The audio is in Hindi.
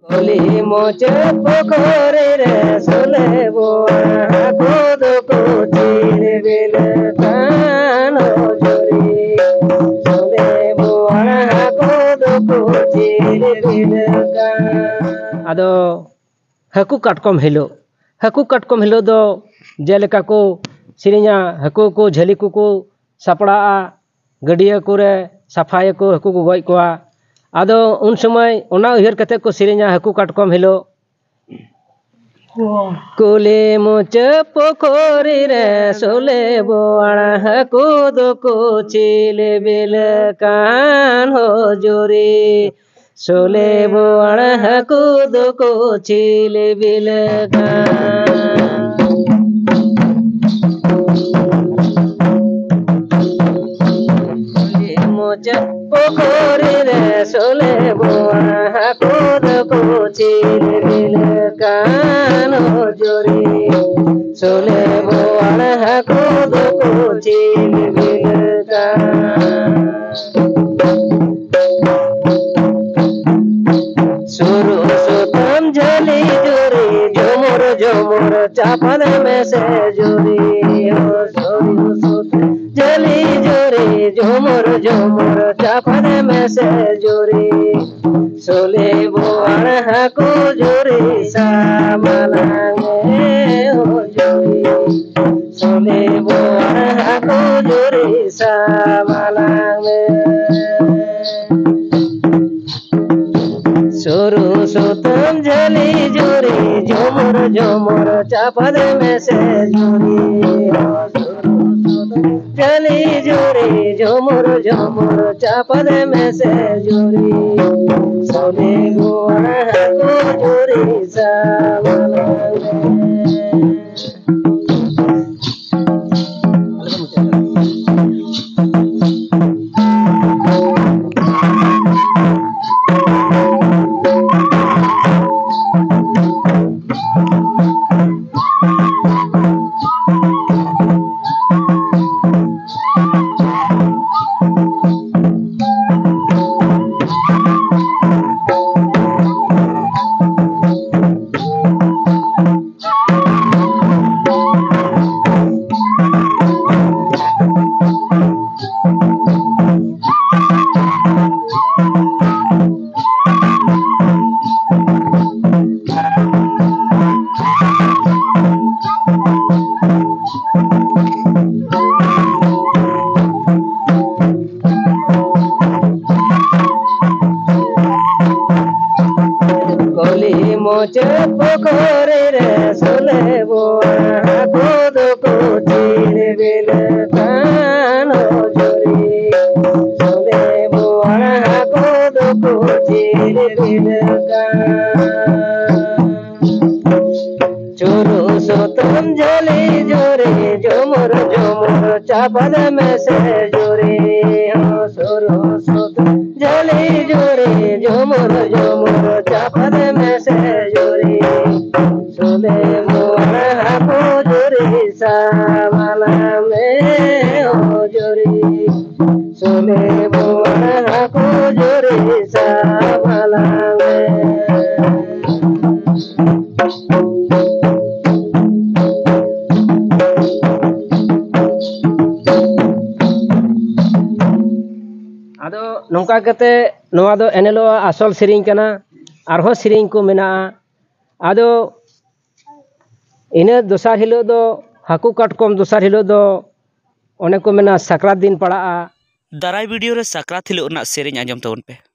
Oli moche pokore re sole boa kodo kochire bele kano jori sole boa kodo kochire bele kan ado haku katkom hilo do jeleka ko sirinya haku ko jhali ko sapड़ा Gadiya कोरे सफाई को हाकू को गज कोआ आदो उन समय ओना उहर कते को सिरिnya हाकू काटकम हिलो कोले मोच पोखरी रे सोले बोआड़ा हाकू दो को चिले बिल कान हो जोरी सोले बोआड़ा हाकू दो को चिले बिल कान पोखरी रे सोले बोआ हाकूद को चिल कान जोरी सोले बोआ हाकूद को चिल सुरु सुतम झली जोरी झुमुर झुमुर चापन में से जोरी सुरु सुतम झली जोरी झुमुर झुमुर चापन में से जोरी सोले बोआड़ हाकू जोरी सामलांगे हो जोरी सोले बोआड़ हाकू जोरी सामलांगे सुरु सुतम झली जोरी झुमुर झुमुर चापन में से जोरी झली जोरी झुमुर झुमुर चापन में से जोरी सोले बोआड़ा हाकू जोरी सामलांगे मोचे पोखरी रे सोले बोआ हाकूद को चिल बिल कान जोरी सोले बोआ हाकूद को चिल बिल चुरु सुतम झली जोरी झुमुर झुमुर चापन में से जोरी सुरु सुतम झली जोरी झुमुर झुमुर चापन में से जोरी सोले बोआड़ा हाकू जोरी सामला में हो जोरी सोले बोआड़ा हाकू जोरी सामला में आदो नौका कते नोआ दो एनेलो आसल सिरिंग कना आरहो सिरिंग को मेना आदो इने दोसार हिलो दो हाकू काटकम दोसार हिलो दो ओने को मेना साकरात दिन पड़ा दाराय वीडियो रे साकरात हिलो ना सेरिंग आंजम तबन पे।